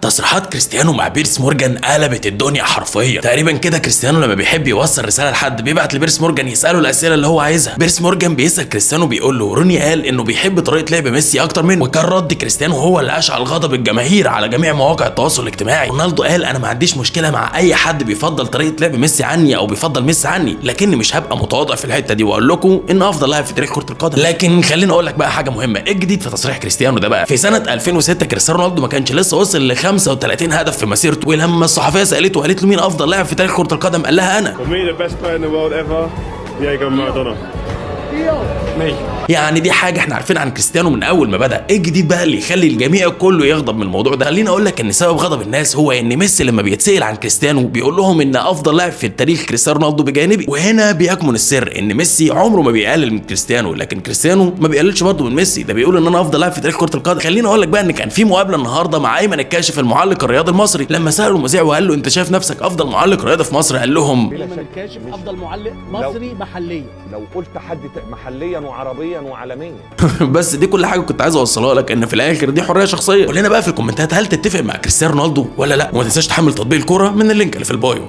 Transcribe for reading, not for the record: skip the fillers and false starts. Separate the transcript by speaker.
Speaker 1: تصريحات كريستيانو مع بيرس مورجان قلبت الدنيا حرفيا. تقريبا كده كريستيانو لما بيحب يوصل رساله لحد بيبعت لبيرس مورجان يساله الاسئله اللي هو عايزها. بيرس مورجان بيسال كريستيانو بيقول له روني قال انه بيحب طريقه لعب ميسي اكتر منه، وكان رد كريستيانو هو اللي اشعل غضب الجماهير على جميع مواقع التواصل الاجتماعي. رونالدو قال انا ما عنديش مشكله مع اي حد بيفضل طريقه لعب ميسي عني او بيفضل ميسي عني، لكني مش هبقى متواضع في الحته دي واقول لكم ان افضل لاعب في تاريخ كره القدم. لكن خليني اقول لك بقى حاجه مهمه، ايه الجديد في تصريح كريستيانو ده بقى؟ في سنه 2006 كريستيانو رونالدو ما كانش لسه وصل ل 35 هدف في مسيرته، ولما الصحفيه سالته قالت له مين افضل لاعب في تاريخ كره القدم قال لها انا. يعني دي حاجه احنا عارفين عن كريستيانو من اول ما بدا. ايه الجديد بقى اللي يخلي الجميع كله يغضب من الموضوع ده؟ خليني اقول لك ان سبب غضب الناس هو ان ميسي لما بيتسال عن كريستيانو بيقول لهم ان افضل لاعب في التاريخ كريستيانو رونالدو بجانبي. وهنا بيكمن السر، ان ميسي عمره ما بيقلل من كريستيانو، لكن كريستيانو ما بيقللش برضه من ميسي، ده بيقول ان انا افضل لاعب في تاريخ كره القدم. خليني اقول لك بقى ان كان في مقابله النهارده مع ايمن الكاشف المعلق الرياضي المصري، لما سالوا المذيع وقال له انت شايف نفسك افضل معلق رياضي في مصر، قال لهم
Speaker 2: ايمن الكاشف افضل معلق مصري محليا.
Speaker 3: لو قلت حد محليا وعربيا وعالميا
Speaker 1: بس دي كل حاجه كنت عايز اوصلها لك، ان في الاخر دي حريه شخصيه. قول لنا بقى في الكومنتات هل تتفق مع كريستيانو رونالدو ولا لا، وما تنساش تحمل تطبيق الكوره من اللينك اللي في البايو.